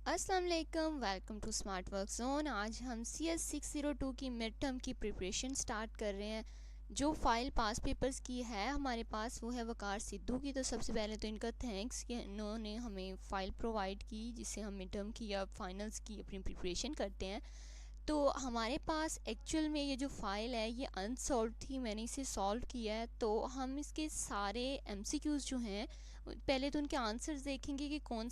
अस्सलाम वालेकुम, welcome to smart work zone. आज हम CS 602 की मिड टर्म की प्रिपरेशन स्टार्ट कर रहे हैं। जो फ़ाइल पास पेपर्स की है हमारे पास वो है वकार सिद्धू की। तो सबसे पहले तो इनका थैंक्स कि इन्होंने हमें फ़ाइल प्रोवाइड की जिससे हम मिड टर्म की या फाइनल्स की अपनी प्रिपरेशन करते हैं। तो हमारे पास एक्चुअल में ये जो फ़ाइल है ये अनसॉल्व थी, मैंने इसे सॉल्व किया है। तो हम इसके सारे MCQs जो हैं पहले तो उनके आंसर्स देखेंगे कि कौन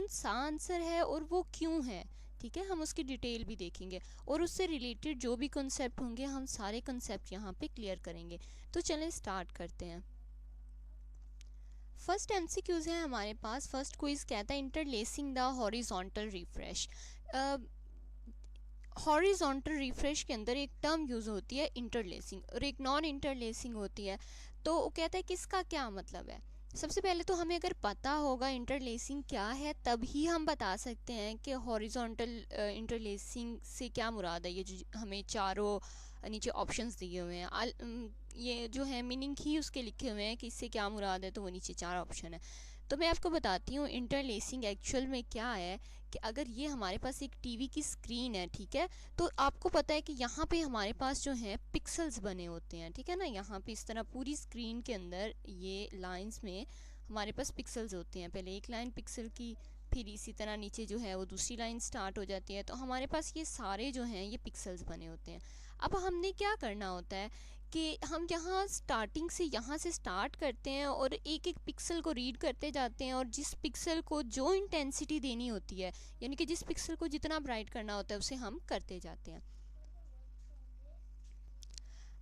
सा आंसर है और वो क्यों है। ठीक है, हम उसकी डिटेल भी देखेंगे और उससे रिलेटेड जो भी कॉन्सेप्ट होंगे हम सारे कॉन्सेप्ट यहाँ पे क्लियर करेंगे। तो चलें स्टार्ट करते हैं। फर्स्ट MCQs है हमारे पास। फर्स्ट क्विज कहता है interlacing the horizontal refresh. Horizontal refresh के अंदर एक टर्म यूज़ होती है इंटरलेसिंग और एक नॉन इंटरलेसिंग होती है। तो वो कहता है किसका क्या मतलब है। सबसे पहले तो हमें अगर पता होगा इंटरलेसिंग क्या है तभी हम बता सकते हैं कि हॉरिजॉन्टल इंटरलेसिंग से क्या मुराद है। ये जो हमें चारों नीचे ऑप्शंस दिए हुए हैं ये जो है मीनिंग ही उसके लिखे हुए हैं कि इससे क्या मुराद है, तो वो नीचे 4 ऑप्शन है। तो मैं आपको बताती हूँ इंटरलेसिंग एक्चुअल में क्या है। कि अगर ये हमारे पास एक टीवी की स्क्रीन है, ठीक है, तो आपको पता है कि यहाँ पे हमारे पास जो है पिक्सल्स बने होते हैं, ठीक है ना। यहाँ पे इस तरह पूरी स्क्रीन के अंदर ये लाइंस में हमारे पास पिक्सल्स होते हैं। पहले एक लाइन पिक्सल की, फिर इसी तरह नीचे जो है वो दूसरी लाइन स्टार्ट हो जाती है। तो हमारे पास ये सारे जो हैं ये पिक्सल्स बने होते हैं। अब हमने क्या करना होता है कि हम यहाँ स्टार्टिंग से यहाँ से स्टार्ट करते हैं और एक एक पिक्सल को रीड करते जाते हैं और जिस पिक्सल को जो इंटेंसिटी देनी होती है, यानी कि जिस पिक्सल को जितना ब्राइट करना होता है उसे हम करते जाते हैं।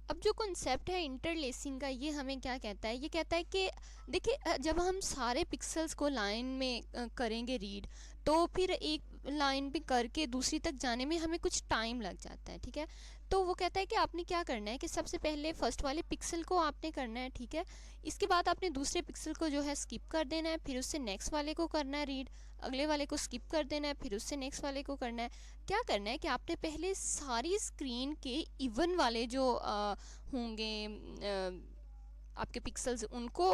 अब जो कॉन्सेप्ट है इंटरलेसिंग का ये हमें क्या कहता है, ये कहता है कि देखिए जब हम सारे पिक्सल्स को लाइन में करेंगे रीड, तो फिर एक लाइन पे करके दूसरी तक जाने में हमें कुछ टाइम लग जाता है, ठीक है। तो वो कहता है कि आपने क्या करना है कि सबसे पहले फर्स्ट वाले पिक्सल को आपने करना है, ठीक है। इसके बाद आपने दूसरे पिक्सल को जो है स्किप कर देना है, फिर उससे नेक्स्ट वाले को करना है रीड, अगले वाले को स्किप कर देना है, फिर उससे नेक्स्ट वाले को करना है। क्या करना है कि आपने पहले सारी स्क्रीन के इवन वाले जो होंगे आपके पिक्सल्स उनको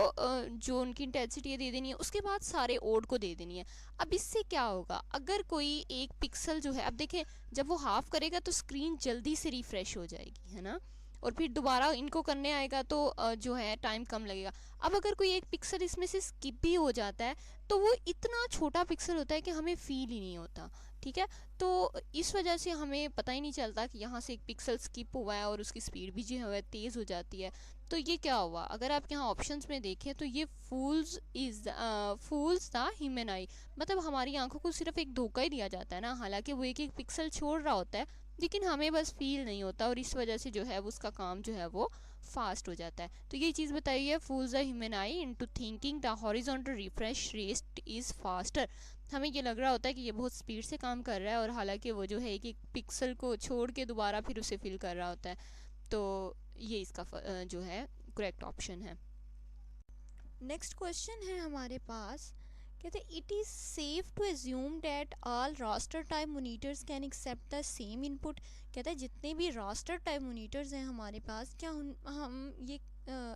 जो उनकी इंटेंसिटी दे देनी है, उसके बाद सारे ओड को दे देनी है। अब इससे क्या होगा, अगर कोई एक पिक्सल जो है, अब देखें जब वो हाफ करेगा तो स्क्रीन जल्दी से रिफ्रेश हो जाएगी, है ना, और फिर दोबारा इनको करने आएगा तो जो है टाइम कम लगेगा। अब अगर कोई एक पिक्सल इसमें से स्किप भी हो जाता है तो वो इतना छोटा पिक्सल होता है कि हमें फील ही नहीं होता, ठीक है। तो इस वजह से हमें पता ही नहीं चलता कि यहाँ से एक पिक्सल स्किप हुआ है और उसकी स्पीड भी जो है तेज़ हो जाती है। तो ये क्या हुआ, अगर आप यहाँ ऑप्शंस में देखें तो ये फूल्स द ह्यूमन आई, मतलब हमारी आंखों को सिर्फ एक धोखा ही दिया जाता है ना। हालांकि वो एक एक पिक्सल छोड़ रहा होता है लेकिन हमें बस फील नहीं होता और इस वजह से जो है वो उसका काम जो है वो फास्ट हो जाता है। तो ये चीज़ बताइए है fools the human eye into thinking the horizontal refresh rate is faster. हमें ये लग रहा होता है कि ये बहुत स्पीड से काम कर रहा है और हालांकि वो जो है एक एक पिक्सल को छोड़ के दोबारा फिर उसे फिल कर रहा होता है। तो ये इसका जो है करेक्ट ऑप्शन है। नेक्स्ट क्वेश्चन है हमारे पास, कहते हैं it is safe to assume that all raster type monitors can accept the same input. कहता है जितने भी रास्टर टाइप मोनीटर्स हैं हमारे पास, क्या हम ये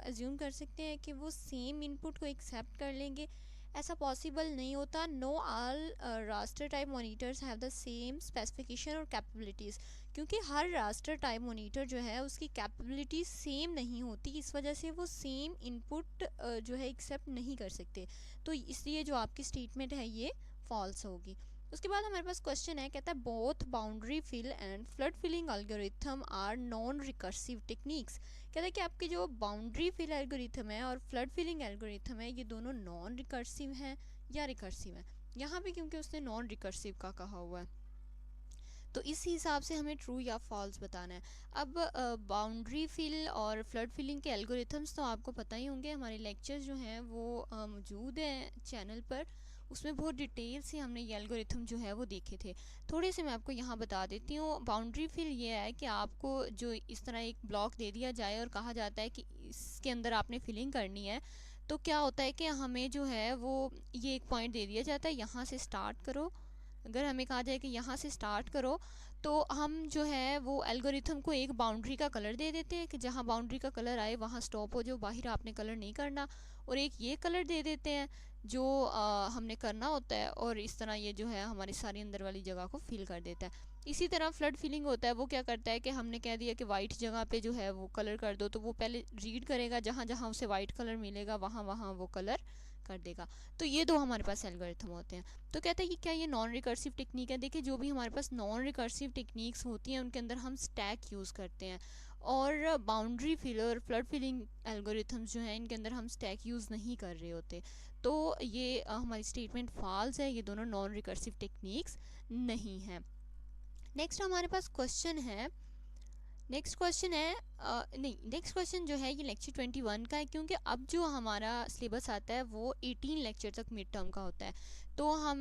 एज्यूम कर सकते हैं कि वो सेम इनपुट को एक्सेप्ट कर लेंगे। ऐसा पॉसिबल नहीं होता। Know all raster type monitors have the same specification और कैपेबिलिटीज़, क्योंकि हर रास्टर टाइप मोनीटर जो है उसकी कैपेबिलिटी सेम नहीं होती, इस वजह से वो सेम इनपुट जो है एक्सेप्ट नहीं कर सकते। तो इसलिए जो आपकी स्टेटमेंट है ये फॉल्स होगी। उसके बाद हमारे पास क्वेश्चन है, कहता है both boundary fill and flood filling algorithm are non recursive techniques. कहता है कि आपके जो बाउंड्री फिल एल्गोरिथम है और फ्लड फिलिंग एल्गोरिथम है ये दोनों नॉन रिकर्सिव हैं या रिकर्सिव हैं। यहाँ पे क्योंकि उसने नॉन रिकर्सिव का कहा हुआ है तो इस हिसाब से हमें ट्रू या फॉल्स बताना है। अब बाउंड्री फिल और फ्लड फिलिंग के एल्गोरिथम्स तो आपको पता ही होंगे, हमारे लेक्चर्स जो हैं वो मौजूद हैं चैनल पर, उसमें बहुत डिटेल से हमने ये एल्गोरिथम जो है वो देखे थे। थोड़े से मैं आपको यहाँ बता देती हूँ। बाउंड्री फिल ये है कि आपको जो इस तरह एक ब्लॉक दे दिया जाए और कहा जाता है कि इसके अंदर आपने फिलिंग करनी है, तो क्या होता है कि हमें जो है वो ये एक पॉइंट दे दिया जाता है, यहाँ से स्टार्ट करो। अगर हमें कहा जाए कि यहाँ से स्टार्ट करो तो हम जो है वो एल्गोरिथम को एक बाउंड्री का कलर दे देते हैं कि जहाँ बाउंड्री का कलर आए वहाँ स्टॉप हो जाओ, बाहर आपने कलर नहीं करना, और एक ये कलर दे देते हैं जो हमने करना होता है, और इस तरह ये जो है हमारी सारी अंदर वाली जगह को फिल कर देता है। इसी तरह फ्लड फिलिंग होता है, वो क्या करता है कि हमने कह दिया कि वाइट जगह पे जो है वो कलर कर दो, तो वो पहले रीड करेगा, जहाँ जहाँ उसे वाइट कलर मिलेगा वहाँ वहाँ वो कलर कर देगा। तो ये दो हमारे पास एल्गोरिथम होते हैं। तो कहते हैं कि क्या ये नॉन रिकर्सिव टेक्निक है। देखिए, जो भी हमारे पास नॉन रिकर्सिव टेक्निक्स होती हैं उनके अंदर हम स्टैक यूज़ करते हैं, और boundary fill or flood filling algorithms जो हैं इनके अंदर हम स्टैक यूज़ नहीं कर रहे होते। तो ये हमारी स्टेटमेंट फॉल्स है, ये दोनों नॉन रिकर्सिव टेक्निक्स नहीं हैं। नेक्स्ट हमारे पास क्वेश्चन है, नेक्स्ट क्वेश्चन है नहीं, नेक्स्ट क्वेश्चन जो है ये लेक्चर 21 का है, क्योंकि अब जो हमारा सिलेबस आता है वो 18 लेक्चर तक मिड टर्म का होता है। तो हम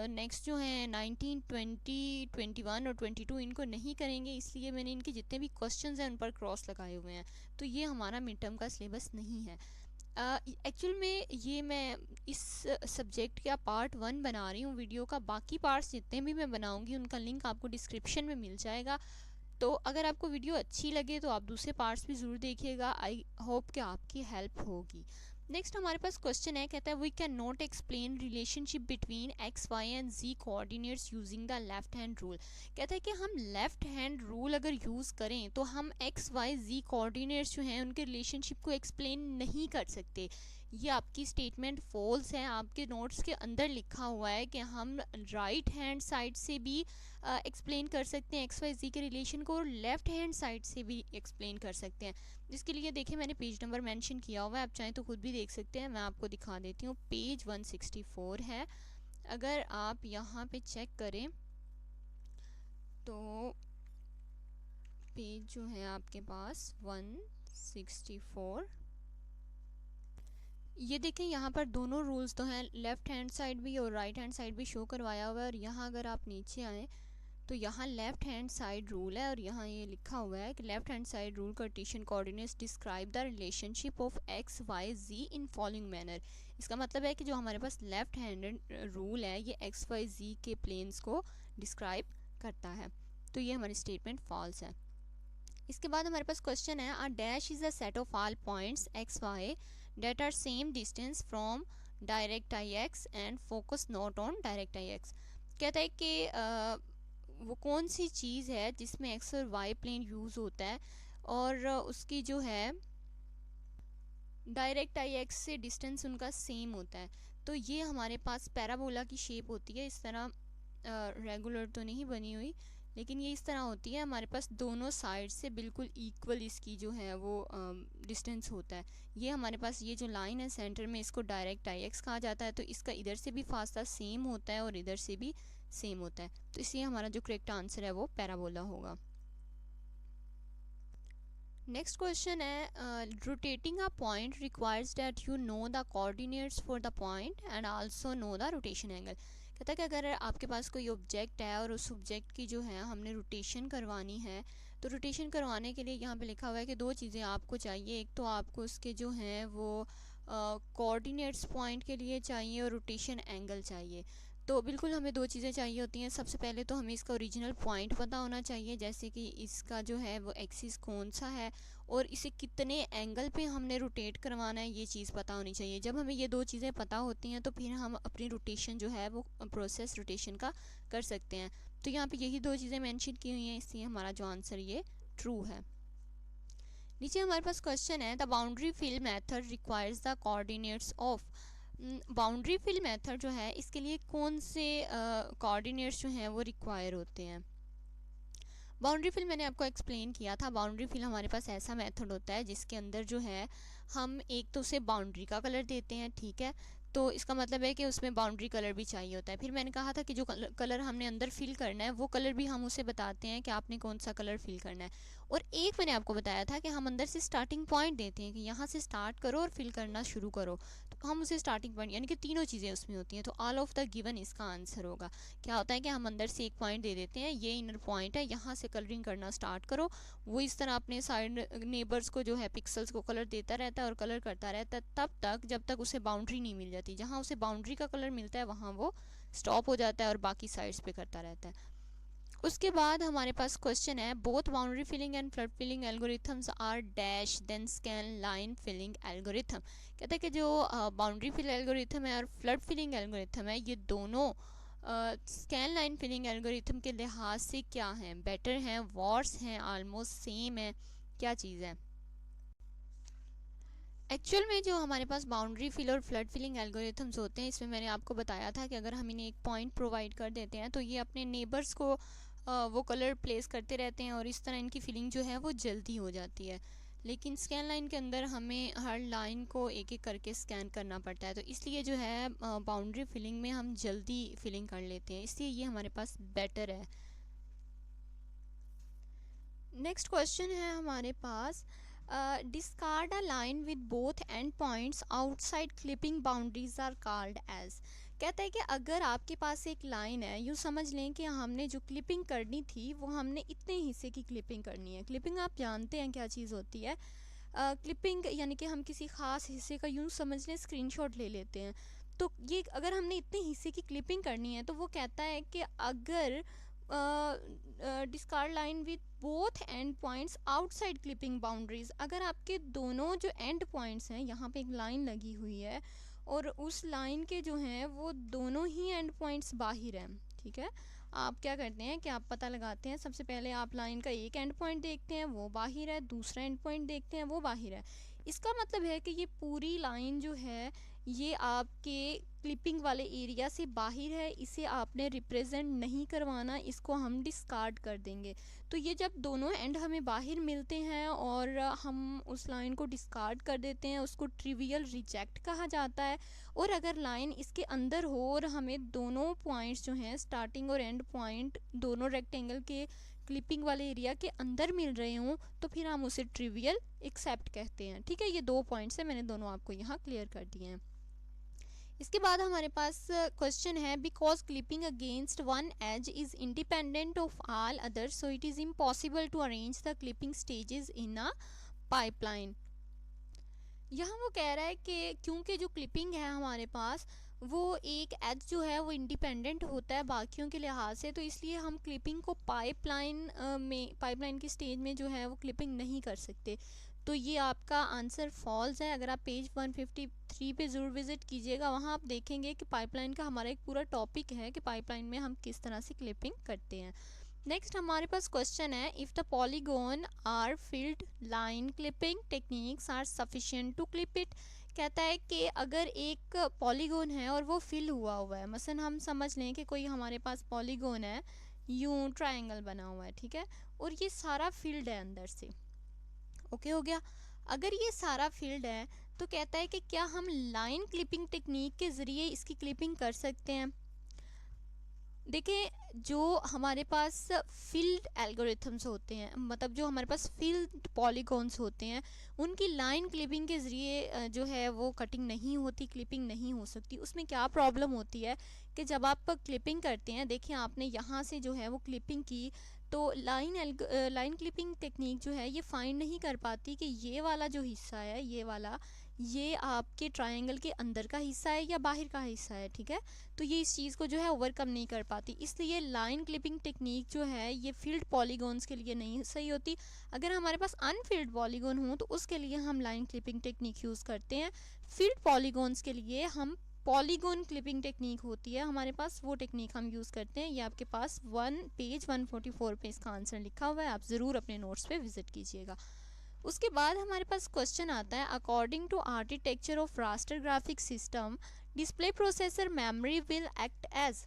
नेक्स्ट जो है 19, 20, 21 और 22 इनको नहीं करेंगे, इसलिए मैंने इनके जितने भी क्वेश्चंस हैं उन पर क्रॉस लगाए हुए हैं। तो ये हमारा मिड टर्म का सिलेबस नहीं है। एक्चुअल में ये मैं इस सब्जेक्ट का पार्ट 1 बना रही हूँ वीडियो का। बाकी पार्ट्स जितने भी मैं बनाऊँगी उनका लिंक आपको डिस्क्रिप्शन में मिल जाएगा। तो अगर आपको वीडियो अच्छी लगे तो आप दूसरे पार्ट्स भी ज़रूर देखिएगा। आई होप कि आपकी हेल्प होगी। नेक्स्ट हमारे पास क्वेश्चन है, कहता है we can not explain relationship between X Y and Z coordinates using the left hand rule. कहता है कि हम लेफ्ट हैंड रूल अगर यूज़ करें तो हम एक्स वाई जी कोऑर्डिनेट्स जो हैं उनके रिलेशनशिप को एक्सप्लेन नहीं कर सकते। ये आपकी स्टेटमेंट फॉल्स है। आपके नोट्स के अंदर लिखा हुआ है कि हम राइट हैंड साइड से भी एक्सप्लेन कर सकते हैं एक्स वाई जी के रिलेशन को, और लेफ़्ट हैंड साइड से भी एक्सप्लेन कर सकते हैं। जिसके लिए देखिए मैंने पेज नंबर मेंशन किया हुआ है, आप चाहें तो खुद भी देख सकते हैं। मैं आपको दिखा देती हूँ, पेज 164 है। अगर आप यहाँ पे चेक करें तो पेज जो है आपके पास 164, ये देखें यहाँ पर दोनों रूल्स तो हैं, लेफ़्ट हैंड साइड भी और राइट हैंड साइड भी शो करवाया हुआ है। और यहाँ अगर आप नीचे आएँ तो यहाँ लेफ्ट हैंड साइड रूल है, और यहाँ ये लिखा हुआ है कि left hand side rule Cartesian coordinates describe the relationship of X Y Z in following manner. इसका मतलब है कि जो हमारे पास लेफ्ट हैंड रूल है ये एक्स वाई जी के प्लेन्स को डिस्क्राइब करता है। तो ये हमारी स्टेटमेंट फॉल्स है। इसके बाद हमारे पास क्वेश्चन है, a dash is a set of all points X Y that are same distance from directrix and focus not on directrix. कहता है कि वो कौन सी चीज़ है जिसमें एक्स और वाई प्लेन यूज़ होता है और उसकी जो है डायरेक्ट आई एक्स से डिस्टेंस उनका सेम होता है। तो ये हमारे पास पैराबोला की शेप होती है, इस तरह रेगुलर तो नहीं बनी हुई, लेकिन ये इस तरह होती है। हमारे पास दोनों साइड से बिल्कुल इक्वल इसकी जो है वो डिस्टेंस होता है। ये हमारे पास ये जो लाइन है सेंटर में, इसको डायरेक्ट आई एक्स कहा जाता है। तो इसका इधर से भी फासला सेम होता है और इधर से भी सेम होता है। तो इसलिए हमारा जो करेक्ट आंसर है वो पैराबोला होगा। नेक्स्ट क्वेश्चन है, rotating a point requires that you know the coordinates for the point and also know the rotation angle. कहता है कि अगर आपके पास कोई ऑब्जेक्ट है और उस ऑब्जेक्ट की जो है हमने रोटेशन करवानी है, तो रोटेशन करवाने के लिए यहाँ पे लिखा हुआ है कि दो चीज़ें आपको चाहिए। एक तो आपको उसके जो हैं वो कोऑर्डिनेट्स पॉइंट के लिए चाहिए और रोटेशन एंगल चाहिए। तो बिल्कुल हमें दो चीज़ें चाहिए होती हैं। सबसे पहले तो हमें इसका ओरिजिनल पॉइंट पता होना चाहिए, जैसे कि इसका जो है वो एक्सिस कौन सा है और इसे कितने एंगल पे हमने रोटेट करवाना है, ये चीज़ पता होनी चाहिए। जब हमें ये दो चीज़ें पता होती हैं तो फिर हम अपनी रोटेशन जो है वो प्रोसेस रोटेशन का कर सकते हैं। तो यहाँ पे यही दो चीज़ें मेंशन की हुई हैं, इसलिए हमारा जो आंसर ये ट्रू है। नीचे हमारे पास क्वेश्चन है, the boundary fill method requires the coordinates of. Boundary fill method जो है इसके लिए कौन से कोऑर्डिनेट्स जो हैं वो रिक्वायर होते हैं। बाउंड्री फिल मैंने आपको एक्सप्लेन किया था। बाउंड्री फिल हमारे पास ऐसा मेथड होता है जिसके अंदर जो है हम एक तो उसे बाउंड्री का कलर देते हैं, ठीक है, तो इसका मतलब है कि उसमें बाउंड्री कलर भी चाहिए होता है। फिर मैंने कहा था कि जो कलर हमने अंदर फिल करना है वो कलर भी हम उसे बताते हैं कि आपने कौन सा कलर फिल करना है। और एक मैंने आपको बताया था कि हम अंदर से स्टार्टिंग पॉइंट देते हैं कि यहाँ से स्टार्ट करो और फिल करना शुरू करो, तो हम उसे स्टार्टिंग पॉइंट, यानी कि तीनों चीज़ें उसमें होती हैं। तो ऑल ऑफ द गिवन इसका आंसर होगा। क्या होता है कि हम अंदर से एक पॉइंट दे देते हैं, ये इनर पॉइंट है, यहाँ से कलरिंग करना स्टार्ट करो। वो इस तरह अपने साइड नेबर्स को जो है पिक्सल्स को कलर देता रहता है और कलर करता रहता है तब तक जब तक उसे बाउंड्री नहीं मिल जाती। जहाँ उसे बाउंड्री का कलर मिलता है वहाँ वो स्टॉप हो जाता है और बाकी साइड्स पे करता रहता है। उसके बाद हमारे पास क्वेश्चन है, both boundary filling and flood filling algorithms are dash than scan line filling algorithm. कहता है कि जो बाउंड्री फिल एल्गोरिथम है और फ्लड फिलिंग एल्गोरिथम है, ये दोनों स्कैन लाइन फिलिंग एल्गोरिथम के लिहाज से क्या हैं, बेटर हैं, वर्स हैं, ऑलमोस्ट सेम है, क्या चीज़ है। एक्चुअल में जो हमारे पास बाउंड्री फिल और फ्लड फिलिंग एल्गोरिथम्स होते हैं, इसमें मैंने आपको बताया था कि अगर हम इन्हें एक पॉइंट प्रोवाइड कर देते हैं तो ये अपने नेबर्स को वो कलर प्लेस करते रहते हैं और इस तरह इनकी फिलिंग जो है वो जल्दी हो जाती है। लेकिन स्कैन लाइन के अंदर हमें हर लाइन को एक एक करके स्कैन करना पड़ता है, तो इसलिए जो है बाउंड्री फिलिंग में हम जल्दी फिलिंग कर लेते हैं, इसलिए ये हमारे पास बेटर है। नेक्स्ट क्वेश्चन है हमारे पास, discard a line with both end points outside clipping boundaries are called edge. कहता है कि अगर आपके पास एक लाइन है, यूँ समझ लें कि हमने जो क्लिपिंग करनी थी वो हमने इतने हिस्से की क्लिपिंग करनी है। क्लिपिंग आप जानते हैं क्या चीज़ होती है। क्लिपिंग यानी कि हम किसी ख़ास हिस्से का यूँ समझ लें स्क्रीनशॉट ले लेते हैं। तो ये अगर हमने इतने हिस्से की क्लिपिंग करनी है तो वो कहता है कि अगर discard line with both end points outside clipping boundaries, अगर आपके दोनों जो एंड पॉइंट्स हैं, यहाँ पे एक लाइन लगी हुई है और उस लाइन के जो हैं वो दोनों ही एंड पॉइंट्स बाहर हैं, ठीक है। आप क्या करते हैं कि आप पता लगाते हैं, सबसे पहले आप लाइन का एक एंड पॉइंट देखते हैं वो बाहर है, दूसरा एंड पॉइंट देखते हैं वो बाहर है। इसका मतलब है कि ये पूरी लाइन जो है ये आपके क्लिपिंग वाले एरिया से बाहर है, इसे आपने रिप्रेजेंट नहीं करवाना, इसको हम डिस्कार्ड कर देंगे। तो ये जब दोनों एंड हमें बाहर मिलते हैं और हम उस लाइन को डिस्कार्ड कर देते हैं, उसको ट्रिवियल रिजेक्ट कहा जाता है। और अगर लाइन इसके अंदर हो और हमें दोनों पॉइंट्स जो हैं स्टार्टिंग और एंड पॉइंट दोनों रेक्टेंगल के क्लिपिंग वाले एरिया के अंदर मिल रहे हों तो फिर हम उसे ट्रिवियल एक्सेप्ट कहते हैं, ठीक है। ये 2 पॉइंट्स हैं, मैंने दोनों आपको यहाँ क्लियर कर दिए हैं। इसके बाद हमारे पास क्वेश्चन है, because clipping against one edge is independent of all other so it is impossible to arrange the clipping stages in a pipeline. यहाँ वो कह रहा है कि क्योंकि जो क्लिपिंग है हमारे पास वो एक एज जो है वो इंडिपेंडेंट होता है बाकियों के लिहाज से, तो इसलिए हम क्लिपिंग को पाइपलाइन की स्टेज में जो है वो क्लिपिंग नहीं कर सकते। तो ये आपका आंसर फॉल्स है। अगर आप पेज 153 पे ज़रूर विज़िट कीजिएगा, वहाँ आप देखेंगे कि पाइपलाइन का हमारा एक पूरा टॉपिक है कि पाइपलाइन में हम किस तरह से क्लिपिंग करते हैं। नेक्स्ट हमारे पास क्वेश्चन है, if the polygon are filled line clipping techniques are sufficient to clip it. कहता है कि अगर एक पॉलीगोन है और वो फिल हुआ है, मसलन हम समझ लें कि कोई हमारे पास पॉलीगोन है, यूं ट्रायंगल बना हुआ है, ठीक है, और ये सारा फील्ड है अंदर से, ओके हो गया। अगर ये सारा फील्ड है तो कहता है कि क्या हम लाइन क्लिपिंग टेक्निक के ज़रिए इसकी क्लिपिंग कर सकते हैं। देखिए, जो हमारे पास फील्ड एल्गोरिथम्स होते हैं, मतलब जो हमारे पास फील्ड पॉलीगॉन्स होते हैं, उनकी लाइन क्लिपिंग के ज़रिए जो है वो कटिंग नहीं होती, क्लिपिंग नहीं हो सकती। उसमें क्या प्रॉब्लम होती है कि जब आप क्लिपिंग करते हैं, देखिए आपने यहाँ से जो है वो क्लिपिंग की, तो लाइन क्लिपिंग टेक्निक जो है ये फाइंड नहीं कर पाती कि ये वाला जो हिस्सा है, ये वाला, ये आपके ट्रायंगल के अंदर का हिस्सा है या बाहर का हिस्सा है, ठीक है। तो ये इस चीज़ को जो है ओवरकम नहीं कर पाती, इसलिए लाइन क्लिपिंग टेक्निक जो है ये फील्ड पॉलीगॉन्स के लिए नहीं सही होती। अगर हमारे पास अनफील्ड पॉलीगॉन हो तो उसके लिए हम लाइन क्लिपिंग टेक्निक यूज़ करते हैं। फील्ड पॉलीगॉन्स के लिए हम पॉलीगॉन क्लिपिंग टेक्निक होती है हमारे पास, वो टेक्निक हम यूज़ करते हैं। ये आपके पास पेज 144 पे इसका आंसर लिखा हुआ है, आप ज़रूर अपने नोट्स पे विजिट कीजिएगा। उसके बाद हमारे पास क्वेश्चन आता है, according to architecture of raster graphic system display processor memory will act as.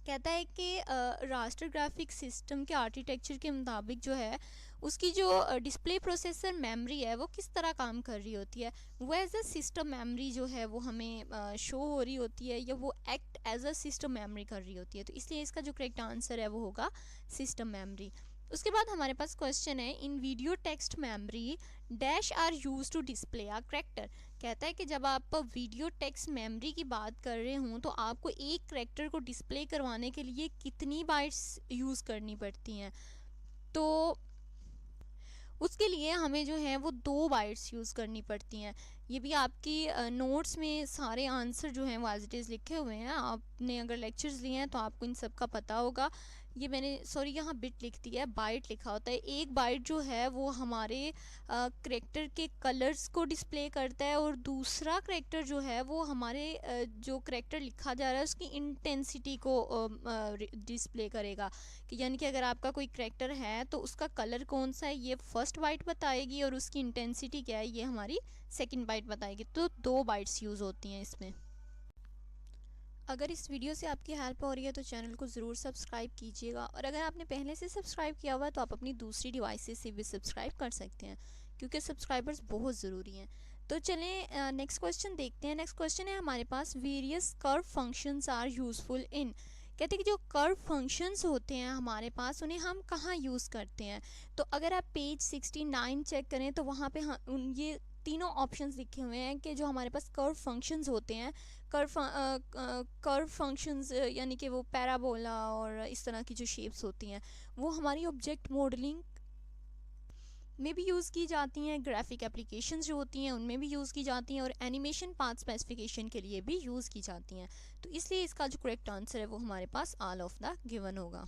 कहता है कि रास्टर ग्राफिक सिस्टम के आर्किटेक्चर के मुताबिक जो है उसकी जो डिस्प्ले प्रोसेसर मेमोरी है वो किस तरह काम कर रही होती है, वो एज अ सिस्टम मेमोरी जो है वो हमें शो हो रही होती है, या वो act as a system memory कर रही होती है। तो इसलिए इसका जो करेक्ट आंसर है वो होगा सिस्टम मेमोरी। उसके बाद हमारे पास क्वेश्चन है, in video text memory dash are use to display a character. कहता है कि जब आप वीडियो टेक्स्ट मेमोरी की बात कर रहे हों तो आपको एक करैक्टर को डिस्प्ले करवाने के लिए कितनी बाइट्स यूज़ करनी पड़ती हैं। तो उसके लिए हमें जो है वो 2 बाइट्स यूज़ करनी पड़ती हैं। ये भी आपकी नोट्स में सारे आंसर जो हैं वो एज इट इज़ लिखे हुए हैं, आपने अगर लेक्चर्स लिए हैं तो आपको इन सब का पता होगा। ये मैंने सॉरी यहाँ बिट लिख दिया है, बाइट लिखा होता है। एक बाइट जो है वो हमारे करेक्टर के कलर्स को डिस्प्ले करता है, और दूसरा करेक्टर जो है वो हमारे जो करेक्टर लिखा जा रहा है उसकी इंटेंसिटी को डिस्प्ले करेगा। कि यानी कि अगर आपका कोई करेक्टर है तो उसका कलर कौन सा है ये फर्स्ट बाइट बताएगी, और उसकी इंटेंसिटी क्या है ये हमारी सेकंड बाइट बताएगी। तो 2 बाइट्स यूज़ होती हैं इसमें। अगर इस वीडियो से आपकी हेल्प हो रही है तो चैनल को ज़रूर सब्सक्राइब कीजिएगा, और अगर आपने पहले से सब्सक्राइब किया हुआ है तो आप अपनी दूसरी डिवाइसेस से भी सब्सक्राइब कर सकते हैं, क्योंकि सब्सक्राइबर्स बहुत ज़रूरी हैं। तो चलें नेक्स्ट क्वेश्चन देखते हैं। नेक्स्ट क्वेश्चन है हमारे पास, various curve functions are useful in. कहते हैं कि जो कर्व फंक्शंस होते हैं हमारे पास उन्हें हम कहाँ यूज़ करते हैं। तो अगर आप पेज 69 चेक करें तो वहाँ पे ये तीनों ऑप्शंस लिखे हुए हैं कि जो हमारे पास कर्व फंक्शंस होते हैं, कर्व फंक्शंस यानी कि वो पैराबोला और इस तरह की जो शेप्स होती हैं वो हमारी ऑब्जेक्ट मॉडलिंग में भी यूज़ की जाती हैं, ग्राफिक एप्लीकेशंस जो होती हैं उनमें भी यूज़ की जाती हैं, और एनिमेशन पाथ स्पेसिफिकेशन के लिए भी यूज़ की जाती हैं। तो इसलिए इसका जो करेक्ट आंसर है वो हमारे पास ऑल ऑफ द गिवन होगा।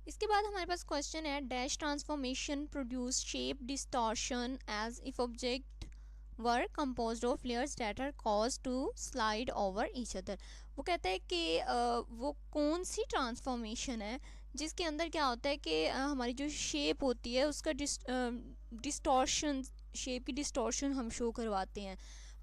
इसके बाद हमारे पास क्वेश्चन है, dash transformation produce shape distortion as if object were composed of layers that are caused to slide over each other। वो कहता है कि वो कौन सी ट्रांसफॉर्मेशन है जिसके अंदर क्या होता है कि हमारी जो शेप होती है उसका डिस्टॉर्शन, शेप की डिस्टॉर्शन हम शो करवाते हैं।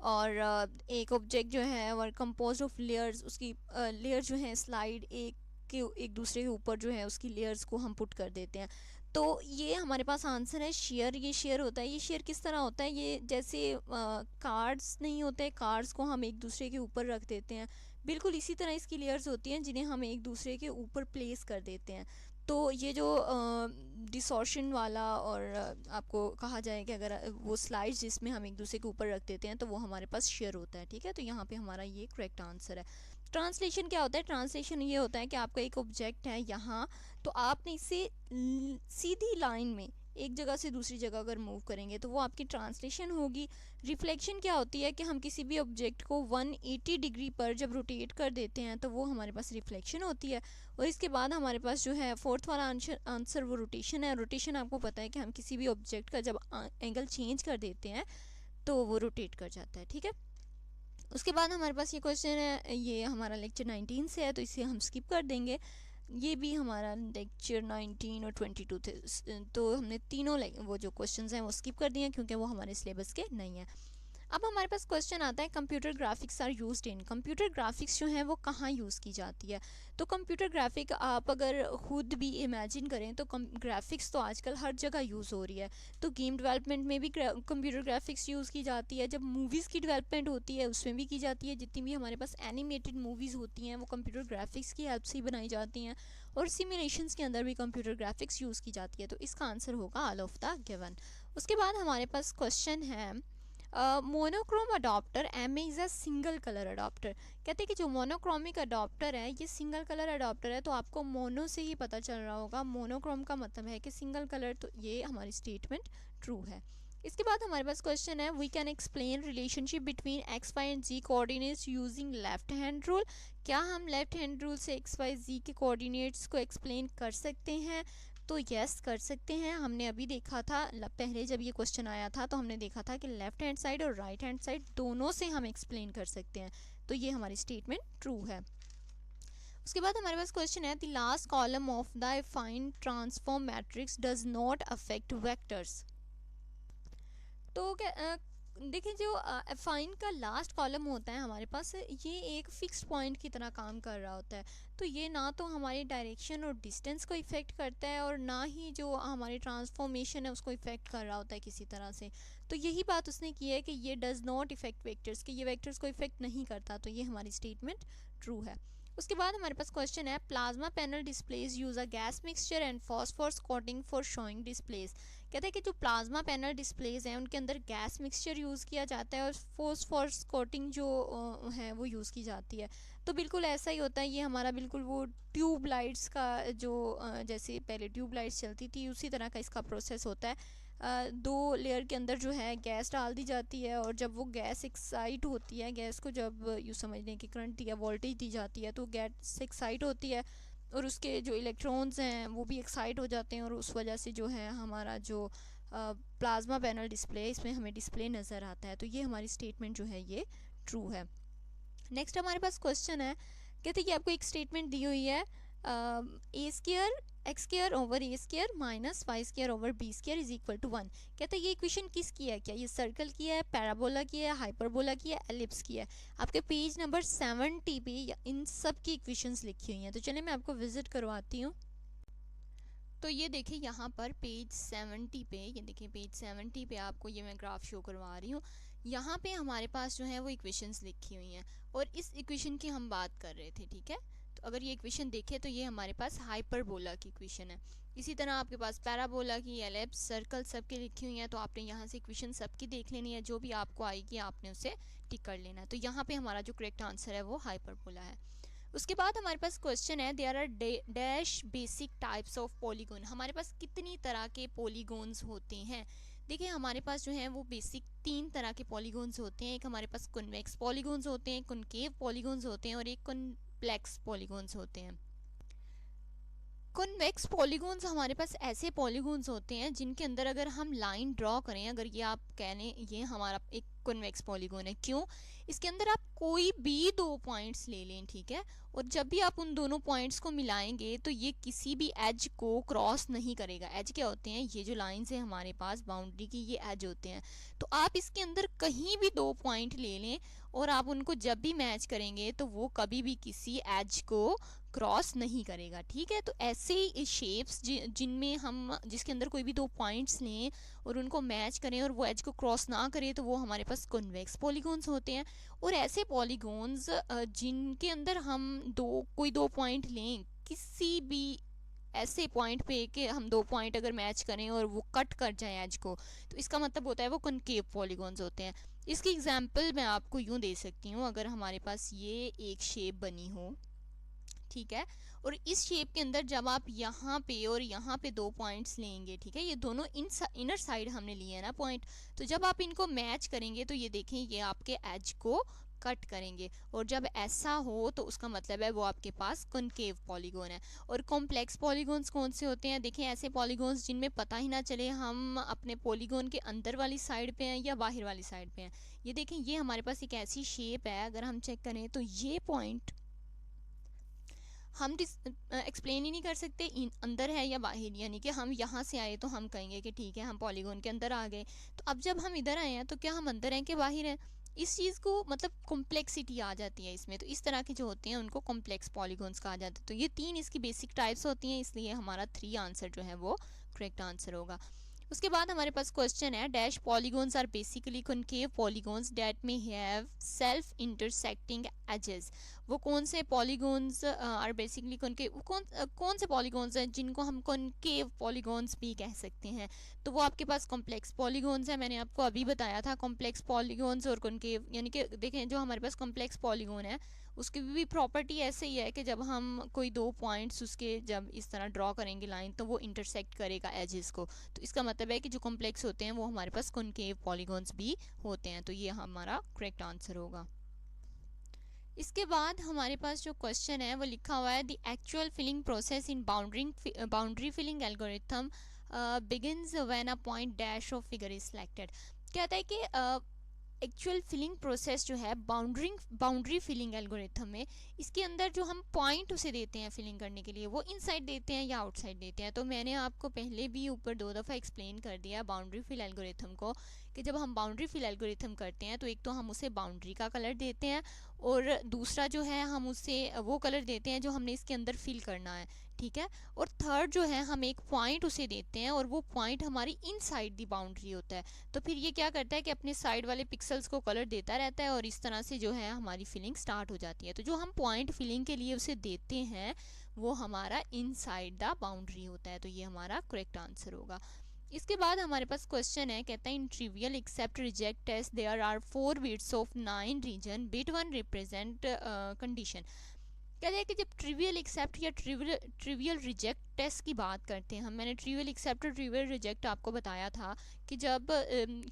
और एक ऑब्जेक्ट जो है वो कंपोज ऑफ लेयर्स, उसकी लेयर जो है स्लाइड एक दूसरे के ऊपर जो है उसकी लेयर्स को हम पुट कर देते हैं। तो ये हमारे पास आंसर है शेयर। ये शेयर होता है। ये शेयर किस तरह होता है, ये जैसे कार्ड्स नहीं होते, कार्ड्स को हम एक दूसरे के ऊपर रख देते हैं, बिल्कुल इसी तरह इसकी लेयर्स होती हैं जिन्हें हम एक दूसरे के ऊपर प्लेस कर देते हैं। तो ये जो डिसॉर्शन वाला, और आपको कहा जाए कि अगर वो स्लाइड्स जिसमें हम एक दूसरे के ऊपर रख देते हैं तो वो हमारे पास शेयर होता है। ठीक है, तो यहाँ पे हमारा ये करेक्ट आंसर है। ट्रांसलेशन क्या होता है, ट्रांसलेशन ये होता है कि आपका एक ऑब्जेक्ट है यहाँ, तो आपने इसे सीधी लाइन में एक जगह से दूसरी जगह अगर मूव करेंगे तो वो आपकी ट्रांसलेशन होगी। रिफ्लेक्शन क्या होती है कि हम किसी भी ऑब्जेक्ट को 180 डिग्री पर जब रोटेट कर देते हैं तो वो हमारे पास रिफ्लेक्शन होती है। और इसके बाद हमारे पास जो है फोर्थ वाला आंसर वो रोटेशन है। रोटेशन आपको पता है कि हम किसी भी ऑब्जेक्ट का जब एंगल चेंज कर देते हैं तो वो रोटेट कर जाता है। ठीक है, उसके बाद हमारे पास ये क्वेश्चन है, ये हमारा लेक्चर 19 से है तो इसे हम स्किप कर देंगे। ये भी हमारा लेक्चर 19 और 22 थे, तो हमने तीनों वो जो क्वेश्चंस हैं वो स्किप कर दिए क्योंकि वो हमारे सिलेबस के नहीं हैं। अब हमारे पास क्वेश्चन आता है, computer graphics are used in. Computer graphics जो है वो कहाँ यूज़ की जाती है। तो कंप्यूटर ग्राफिक आप अगर खुद भी इमेजिन करें तो ग्राफिक्स तो आजकल हर जगह यूज़ हो रही है। तो गेम डेवलपमेंट में भी कंप्यूटर ग्राफिक्स यूज़ की जाती है, जब मूवीज़ की डेवलपमेंट होती है उसमें भी की जाती है। जितनी भी हमारे पास एनिमेटेड मूवीज़ होती हैं वो कंप्यूटर ग्राफिक्स की हेल्प से ही बनाई जाती हैं, और सिमुलेशंस के अंदर भी कंप्यूटर ग्राफिक्स यूज़ की जाती है। तो इसका आंसर होगा ऑल ऑफ द गिवन। उसके बाद हमारे पास क्वेश्चन है, monochrome adapter M is a single colour adapter. कहते हैं कि जो मोनोक्रोमिक अडॉप्टर है ये सिंगल कलर अडॉप्टर है। तो आपको मोनो से ही पता चल रहा होगा, मोनोक्रोम का मतलब है कि सिंगल कलर, तो ये हमारी स्टेटमेंट ट्रू है। इसके बाद हमारे पास क्वेश्चन है, we can explain relationship between X Y and Z coordinates using left hand rule. क्या हम लेफ्ट हैंड रूल से एक्स वाई जी के कोऑर्डिनेट्स को एक्सप्लेन कर सकते हैं। तो यस कर सकते हैं। हमने अभी देखा था, पहले जब ये क्वेश्चन आया था तो हमने देखा था कि लेफ्ट हैंड साइड और राइट हैंड साइड दोनों से हम एक्सप्लेन कर सकते हैं। तो ये हमारी स्टेटमेंट ट्रू है। उसके बाद हमारे पास क्वेश्चन है, the last column of the अफाइन transform matrix does not affect vectors. तो क्या देखिए, जो अफाइन का लास्ट कॉलम होता है हमारे पास, ये एक फिक्स्ड पॉइंट की तरह काम कर रहा होता है। तो ये ना तो हमारी डायरेक्शन और डिस्टेंस को इफ़ेक्ट करता है और ना ही जो हमारी ट्रांसफॉर्मेशन है उसको इफ़ेक्ट कर रहा होता है किसी तरह से। तो यही बात उसने की है कि ये डज़ नॉट इफ़ेक्ट वेक्टर्स, कि ये वेक्टर्स को इफ़ेक्ट नहीं करता। तो ये हमारी स्टेटमेंट ट्रू है। उसके बाद हमारे पास क्वेश्चन है, plasma panel displays use a gas mixture and phosphorus coating for showing displays. कहते हैं कि जो प्लाज्मा पैनल डिस्प्लेज हैं उनके अंदर गैस मिक्सचर यूज़ किया जाता है और फॉस्फोरस कोटिंग जो है वो यूज़ की जाती है। तो बिल्कुल ऐसा ही होता है, ये हमारा बिल्कुल वो ट्यूब लाइट्स का जो जैसे पहले ट्यूब लाइट्स चलती थी उसी तरह का इसका प्रोसेस होता है। दो लेयर के अंदर जो है गैस डाल दी जाती है, और जब वो गैस एक्साइट होती है, गैस को जब यूँ समझ लें कि करंट या वोल्टेज दी जाती है तो गैस एक्साइट होती है, और उसके जो इलेक्ट्रॉन्स हैं वो भी एक्साइट हो जाते हैं और उस वजह से जो है हमारा जो प्लाज्मा पैनल डिस्प्ले इसमें हमें डिस्प्ले नज़र आता है। तो ये हमारी स्टेटमेंट जो है ये ट्रू है। नेक्स्ट हमारे पास क्वेश्चन है, कहते हैं कि आपको एक स्टेटमेंट दी हुई है A square X square over A square minus Y square over B square is equal to 1। कहते हैं ये इक्वेशन किसकी है, क्या ये सर्कल की है, पैराबोला की है, हाइपरबोला की है, एलिप्स की है। आपके पेज नंबर 70 पे इन सब की इक्वेशंस लिखी हुई हैं। तो चलिए मैं आपको विजिट करवाती हूँ। तो ये देखिए यहाँ पर पेज 70 पे, ये देखिए पेज 70 पे आपको ये मैं ग्राफ शो करवा रही हूँ। यहाँ पे हमारे पास जो है वो इक्वेशंस लिखी हुई हैं और इस इक्वेशन की हम बात कर रहे थे, ठीक है। तो अगर ये इक्वेशन देखें तो ये हमारे पास हाइपरबोला की इक्वेशन है। इसी तरह आपके पास पैराबोला की, एलिप्स, सर्कल सबकी लिखी हुई हैं। तो आपने यहाँ से इक्वेशन सबकी देख लेनी है, जो भी आपको आएगी आपने उसे टिक कर लेना है। तो यहाँ पे हमारा जो करेक्ट आंसर है वो हाइपरबोला है। उसके बाद हमारे पास क्वेश्चन है, there are dash basic types of polygon. हमारे पास कितनी तरह के पॉलीगोन्स होते हैं। देखिए हमारे पास जो है वो बेसिक 3 तरह के पॉलीगोन्स होते हैं। एक हमारे पास कन्वेक्स पॉलीगोन्स होते हैं, कॉनकेव पॉलीगोन्स होते हैं और एक कॉम्प्लेक्स पॉलीगोन्स होते हैं। कॉन्वेक्स पॉलीगोन्स हमारे पास ऐसे पॉलीगोन्स होते हैं जिनके अंदर अगर हम लाइन ड्रॉ करें, अगर ये आप कह लें ये हमारा एक कॉन्वेक्स पॉलीगोन है, क्यों, इसके अंदर आप कोई भी 2 पॉइंट्स ले लें, ठीक है, और जब भी आप उन दोनों पॉइंट्स को मिलाएंगे तो ये किसी भी एज को क्रॉस नहीं करेगा। एज क्या होते हैं, ये जो लाइंस है हमारे पास बाउंड्री की, ये एज होते हैं। तो आप इसके अंदर कहीं भी 2 पॉइंट ले लें और आप उनको जब भी मैच करेंगे तो वो कभी भी किसी एज को क्रॉस नहीं करेगा, ठीक है। तो ऐसे ही शेप्स जिनमें हम जिसके अंदर कोई भी 2 पॉइंट्स लें और उनको मैच करें और वो एज को क्रॉस ना करें तो वो हमारे पास कॉन्वेक्स पॉलीगोन्स होते हैं। और ऐसे पॉलीगोन्स जिनके अंदर हम कोई 2 पॉइंट लें किसी भी ऐसे पॉइंट पे कि हम 2 पॉइंट अगर मैच करें और वो कट कर जाए एज को, तो इसका मतलब होता है वो कॉनकेव पॉलीगोन्स होते हैं। इसकी एग्जांपल मैं आपको यूँ दे सकती हूँ, अगर हमारे पास ये एक शेप बनी हो, ठीक है, और इस शेप के अंदर जब आप यहाँ पे और यहाँ पे 2 पॉइंट्स लेंगे, ठीक है, ये दोनों इनर साइड हमने लिए हैं ना पॉइंट, तो जब आप इनको मैच करेंगे तो ये देखें ये आपके एज को कट करेंगे। और जब ऐसा हो तो उसका मतलब है वो आपके पास कॉनकेव पॉलीगोन है। और कॉम्प्लेक्स पॉलीगोन्स कौन से होते हैं, देखें ऐसे पॉलीगोन्स जिनमें पता ही ना चले हम अपने पॉलीगोन के अंदर वाली साइड पे हैं या बाहर वाली साइड पे हैं। ये देखें ये हमारे पास एक ऐसी शेप है, अगर हम चेक करें तो ये पॉइंट हम एक्सप्लेन ही नहीं कर सकते अंदर है या बाहर, यानी कि हम यहाँ से आए तो हम कहेंगे कि ठीक है हम पॉलीगोन के अंदर आ गए, तो अब जब हम इधर आए हैं तो क्या हम अंदर हैं कि बाहर हैं, इस चीज़ को मतलब कॉम्प्लेक्सिटी आ जाती है इसमें। तो इस तरह के जो होते हैं उनको कॉम्प्लेक्स पॉलीगोन्स कहा जाता है। तो ये 3 इसकी बेसिक टाइप्स होती हैं, इसलिए हमारा 3 आंसर जो है वो करेक्ट आंसर होगा। उसके बाद हमारे पास क्वेश्चन है, dash polygons are basically concave polygons that may have self intersecting edges. वो कौन से पॉलीगोन्स आर बेसिकली कॉनकेव, कौन से पॉलीगोन्स हैं जिनको हम कॉनकेव पॉलीगोन्स भी कह सकते हैं। तो वो आपके पास कॉम्प्लेक्स पॉलीगोन्स है, मैंने आपको अभी बताया था कॉम्प्लेक्स पॉलीगोन्स और कॉनकेव, यानी कि देखें जो हमारे पास कॉम्प्लेक्स पॉलीगोन है उसकी भी प्रॉपर्टी ऐसे ही है कि जब हम कोई 2 पॉइंट्स उसके जब इस तरह ड्रॉ करेंगे लाइन तो वो इंटरसेक्ट करेगा एजेस को। तो इसका मतलब है कि जो कॉम्प्लेक्स होते हैं वो हमारे पास कॉनकेव पॉलीगोन्स भी होते हैं। तो ये हमारा करेक्ट आंसर होगा। इसके बाद हमारे पास जो क्वेश्चन है वो लिखा हुआ है, the actual filling process in boundary filling algorithm begins when a point dash of figure is selected. कहता है कि एक्चुअल फिलिंग प्रोसेस जो है बाउंड्री फिलिंग एल्गोरिथम में, इसके अंदर जो हम पॉइंट उसे देते हैं फिलिंग करने के लिए वो इनसाइड देते हैं या आउटसाइड देते हैं। तो मैंने आपको पहले भी ऊपर 2 दफ़ा एक्सप्लेन कर दिया बाउंड्री फिल एल्गोरिथम को, कि जब हम बाउंड्री फिल एल्गोरिथम करते हैं तो एक तो हम उसे बाउंड्री का कलर देते हैं और दूसरा जो है हम उसे वो कलर देते हैं जो हमने इसके अंदर फिल करना है, ठीक है, और थर्ड जो है हम एक पॉइंट उसे देते हैं और वो पॉइंट हमारी इनसाइड दी बाउंड्री होता है। तो फिर ये क्या करता है कि अपने साइड वाले पिक्सल्स को कलर देता रहता है और इस तरह से जो है हमारी फिलिंग स्टार्ट हो जाती है। तो जो हम पॉइंट फिलिंग के लिए उसे देते हैं वो हमारा इनसाइड द बाउंड्री होता है। तो ये हमारा करेक्ट आंसर होगा। इसके बाद हमारे पास क्वेश्चन है, कहता है in trivial accept reject test there are 4 bits of 9 region, bit 1 represent condition. कहते हैं कि जब ट्रिवियल एक्सेप्ट या ट्रिवियल रिजेक्ट टेस्ट की बात करते हैं हम, मैंने ट्रिवियल एक्सेप्ट और ट्रिवियल रिजेक्ट आपको बताया था कि जब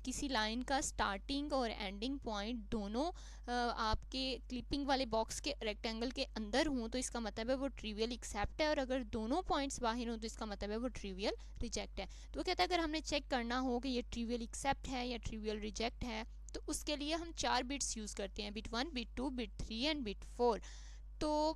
किसी लाइन का स्टार्टिंग और एंडिंग पॉइंट दोनों आपके क्लिपिंग वाले बॉक्स के रेक्टेंगल के अंदर हों तो इसका मतलब है वो ट्रिवियल एक्सेप्ट है, और अगर दोनों पॉइंट्स बाहर हों तो इसका मतलब है वो ट्रिवियल रिजेक्ट है। तो कहता है अगर हमने चेक करना हो कि ये ट्रिवियल एक्सेप्ट है या ट्रिवियल रिजेक्ट है तो उसके लिए हम 4 बिट्स यूज़ करते हैं, bit 1, bit 2, bit 3 and bit 4। तो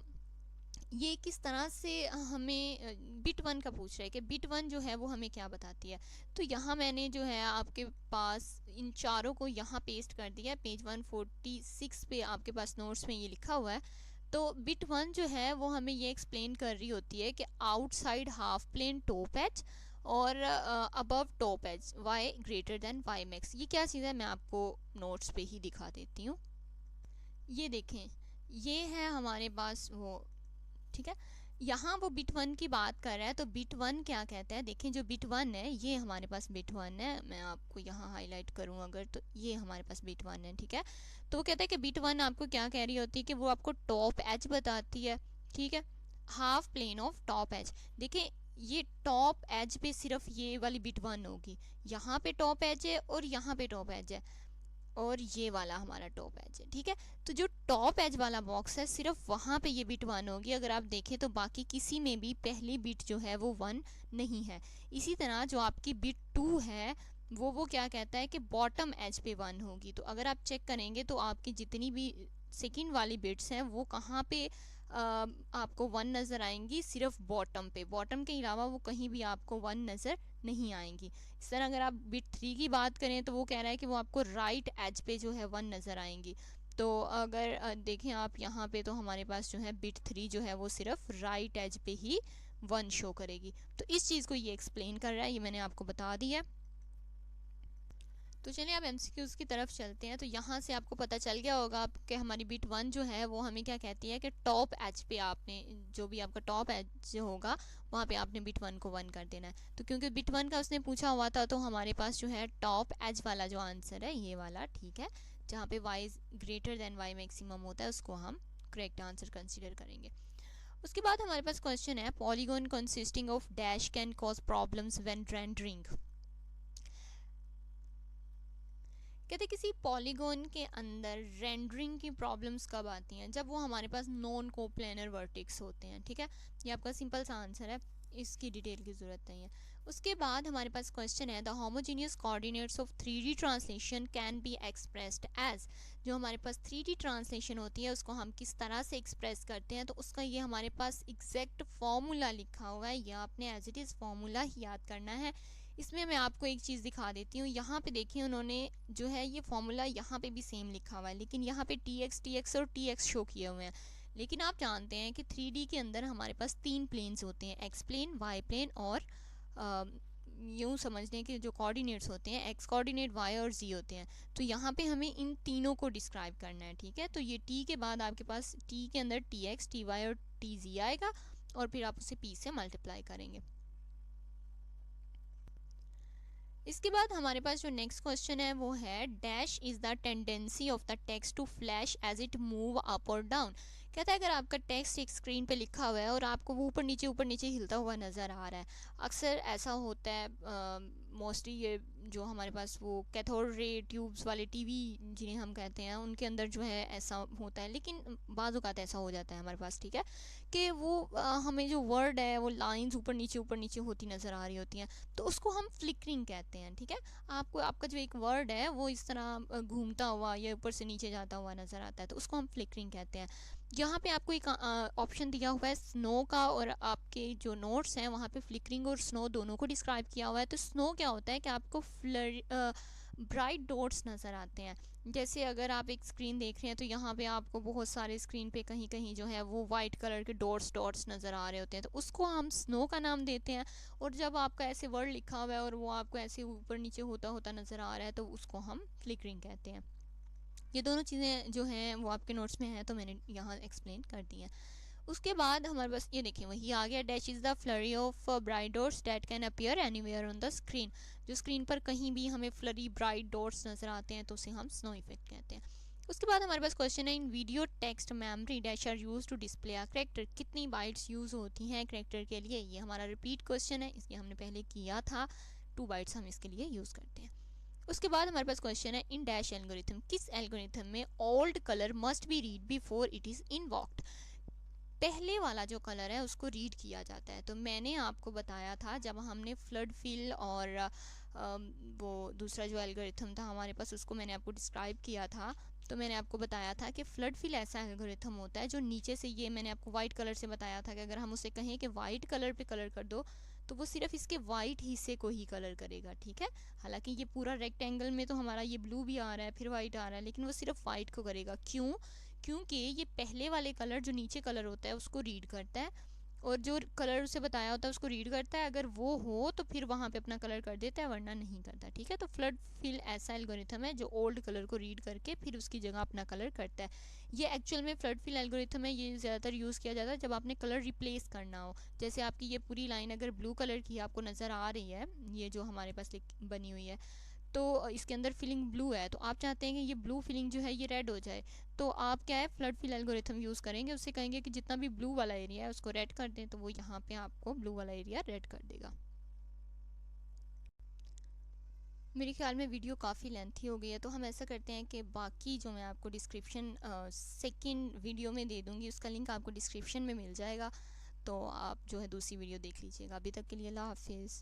ये किस तरह से हमें बिट 1 का पूछ रहा है कि बिट 1 जो है वो हमें क्या बताती है। तो यहाँ मैंने जो है आपके पास इन चारों को यहाँ पेस्ट कर दिया, पेज 146 पे आपके पास नोट्स में ये लिखा हुआ है। तो बिट 1 जो है वो हमें ये एक्सप्लेन कर रही होती है कि outside half plane top edge और above top edge Y greater than Y max. ये क्या चीज़ है मैं आपको नोट्स पे ही दिखा देती हूँ। ये देखें, ये है हमारे पास वो, ठीक है। यहाँ वो बिट 1 की बात कर रहा है। तो बिट 1 क्या कहता है, देखें जो बिट 1 है ये हमारे पास बिट 1 है, मैं आपको यहाँ हाईलाइट करूँ अगर तो ये हमारे पास बिट 1 है, ठीक है। तो वो कहता है कि बिट 1 आपको क्या कह रही होती है कि वो आपको टॉप एज बताती है, ठीक है, half plane of top edge. देखें ये टॉप एज पे सिर्फ ये वाली बिट 1 होगी, यहाँ पे टॉप एज है और यहाँ पे टॉप एज है और ये वाला हमारा टॉप एज है, ठीक है। तो जो टॉप एज वाला बॉक्स है सिर्फ वहाँ पे ये बिट 1 होगी। अगर आप देखें तो बाकी किसी में भी पहली बिट जो है वो 1 नहीं है। इसी तरह जो आपकी बिट 2 है वो क्या कहता है कि बॉटम एज पे 1 होगी। तो अगर आप चेक करेंगे तो आपकी जितनी भी सेकेंड वाली बिट्स हैं वो कहाँ पे आपको 1 नज़र आएंगी, सिर्फ बॉटम पे, बॉटम के अलावा वो कहीं भी आपको 1 नज़र नहीं आएंगी। इस तरह अगर आप बिट 3 की बात करें तो वो कह रहा है कि वो आपको राइट एज पे जो है 1 नज़र आएंगी। तो अगर देखें आप यहाँ पे तो हमारे पास जो है बिट 3 जो है वो सिर्फ राइट एज पे ही 1 शो करेगी। तो इस चीज़ को ये एक्सप्लेन कर रहा है, ये मैंने आपको बता दिया। तो चलिए अब एमसीक्यूज़ की तरफ चलते हैं। तो यहाँ से आपको पता चल गया होगा कि हमारी बिट 1 जो है वो हमें क्या कहती है कि टॉप एज पे आपने जो भी आपका टॉप एज होगा वहाँ पे आपने बिट 1 को 1 कर देना है। तो क्योंकि बिट 1 का उसने पूछा हुआ था तो हमारे पास जो है टॉप एज वाला जो आंसर है ये वाला, ठीक है, जहाँ पे Y greater than Y maximum होता है उसको हम करेक्ट आंसर कंसिडर करेंगे। उसके बाद हमारे पास क्वेश्चन है polygon consisting of dash can cause problems when rendering. कहते किसी पॉलीगॉन के अंदर रेंडरिंग की प्रॉब्लम्स कब आती हैं, जब वो हमारे पास नॉन कोप्लेनर वर्टेक्स होते हैं, ठीक है। ये आपका सिंपल सा आंसर है, इसकी डिटेल की ज़रूरत नहीं है। उसके बाद हमारे पास क्वेश्चन है the homogeneous coordinates of 3D translation can be expressed as. जो हमारे पास 3D ट्रांसलेशन होती है उसको हम किस तरह से एक्सप्रेस करते हैं, तो उसका ये हमारे पास एग्जैक्ट फॉर्मूला लिखा हुआ है, या आपने एज इट इज़ फॉर्मूला ही याद करना है। इसमें मैं आपको एक चीज़ दिखा देती हूँ, यहाँ पे देखिए उन्होंने जो है ये फॉर्मूला यहाँ पे भी सेम लिखा हुआ है, लेकिन यहाँ पे टी एक्स और टी एक्स शो किए हुए हैं। लेकिन आप जानते हैं कि 3D के अंदर हमारे पास 3 प्लेन्स होते हैं, एक्स प्लेन, वाई प्लेन और यूँ समझ लें कि जो कोऑर्डिनेट्स होते हैं एक्स कोऑर्डिनेट, वाई और जी होते हैं। तो यहाँ पे हमें इन तीनों को डिस्क्राइब करना है, ठीक है। तो ये टी के बाद आपके पास टी के अंदर टी एक्स, टी वाई और टी जी आएगा और फिर आप उसे पी से मल्टीप्लाई करेंगे। इसके बाद हमारे पास जो नेक्स्ट क्वेश्चन है वो है dash is the tendency of the text to flash as it move up और डाउन। कहता है अगर आपका टेक्स्ट एक स्क्रीन पे लिखा हुआ है और आपको वो ऊपर नीचे हिलता हुआ नज़र आ रहा है, अक्सर ऐसा होता है मोस्टली ये जो हमारे पास वो कैथोड रे ट्यूब्स वाले टीवी जिन्हें हम कहते हैं उनके अंदर जो है ऐसा होता है, लेकिन बाज़ औक़ात ऐसा हो जाता है हमारे पास, ठीक है, कि वो हमें जो वर्ड है वो लाइंस ऊपर नीचे होती नज़र आ रही होती हैं, तो उसको हम फ्लिकरिंग कहते हैं, ठीक है। आपको आपका जो एक वर्ड है वो इस तरह घूमता हुआ या ऊपर से नीचे जाता हुआ नज़र आता है, तो उसको हम फ्लिकरिंग कहते हैं। यहाँ पे आपको एक ऑप्शन दिया हुआ है स्नो का, और आपके जो नोट्स हैं वहाँ पे फ्लिकरिंग और स्नो दोनों को डिस्क्राइब किया हुआ है। तो स्नो क्या होता है कि आपको ब्राइट डॉट्स नज़र आते हैं। जैसे अगर आप एक स्क्रीन देख रहे हैं तो यहाँ पे आपको बहुत सारे स्क्रीन पे कहीं कहीं जो है वो वाइट कलर के डॉट्स नज़र आ रहे होते हैं, तो उसको हम स्नो का नाम देते हैं। और जब आपका ऐसे वर्ड लिखा हुआ है और वो आपको ऐसे ऊपर नीचे होता नज़र आ रहा है तो उसको हम फ्लिकरिंग कहते हैं। ये दोनों चीज़ें जो हैं वो आपके नोट्स में हैं तो मैंने यहाँ एक्सप्लेन कर दी हैं। उसके बाद हमारे पास ये देखिए वही आ गया dash is the flurry of bright dots that can appear anywhere on the screen. जो स्क्रीन पर कहीं भी हमें फ्लरी ब्राइट डॉट्स नज़र आते हैं तो उसे हम स्नो इफेक्ट कहते हैं। उसके बाद हमारे पास क्वेश्चन है, in video text memory dash are use to display a character, कितनी बाइट्स यूज़ होती हैं करेक्टर के लिए। ये हमारा रिपीट क्वेश्चन है, इसलिए हमने पहले किया था, 2 बाइट्स हम इसके लिए यूज़ करते हैं। उसके बाद हमारे पास क्वेश्चन है, इन डैश एल्गोरिथम, किस एल्गोरिथम में old colour must be read before it is invoked, पहले वाला जो कलर है उसको रीड किया जाता है। तो मैंने आपको बताया था जब हमने फ्लड फिल और वो दूसरा जो एल्गोरिथम था हमारे पास, उसको मैंने आपको डिस्क्राइब किया था। तो मैंने आपको बताया था कि फ्लड फिल ऐसा एल्गोरिथम होता है जो नीचे से, ये मैंने आपको वाइट कलर से बताया था कि अगर हम उसे कहें कि वाइट कलर पे कलर कर दो तो वो सिर्फ इसके वाइट हिस्से को ही कलर करेगा, ठीक है। हालांकि ये पूरा रेक्टेंगल में तो हमारा ये ब्लू भी आ रहा है फिर वाइट आ रहा है, लेकिन वो सिर्फ वाइट को करेगा। क्यों? क्योंकि ये पहले वाले कलर जो नीचे कलर होता है उसको रीड करता है, और जो कलर उसे बताया होता है उसको रीड करता है। अगर वो हो तो फिर वहाँ पे अपना कलर कर देता है, वरना नहीं करता, ठीक है। तो फ्लड फिल ऐसा एल्गोरिथम है जो ओल्ड कलर को रीड करके फिर उसकी जगह अपना कलर करता है। ये एक्चुअल में फ्लड फिल एल्गोरिथम है, ये ज़्यादातर यूज़ किया जाता है जब आपने कलर रिप्लेस करना हो। जैसे आपकी ये पूरी लाइन अगर ब्लू कलर की आपको नज़र आ रही है, ये जो हमारे पास बनी हुई है, तो इसके अंदर फिलिंग ब्लू है, तो आप चाहते हैं कि ये ब्लू फिलिंग जो है ये रेड हो जाए, तो आप क्या है, फ्लड फिल एल्गोरिथम यूज़ करेंगे। उससे कहेंगे कि जितना भी ब्लू वाला एरिया है उसको रेड कर दें, तो वो यहाँ पे आपको ब्लू वाला एरिया रेड कर देगा। मेरे ख्याल में वीडियो काफ़ी लेंथी हो गई है, तो हम ऐसा करते हैं कि बाकी जो मैं आपको डिस्क्रिप्शन सेकंड वीडियो में दे दूँगी, उसका लिंक आपको डिस्क्रिप्शन में मिल जाएगा, तो आप जो है दूसरी वीडियो देख लीजिएगा। अभी तक के लिए अल्लाह हाफिज़।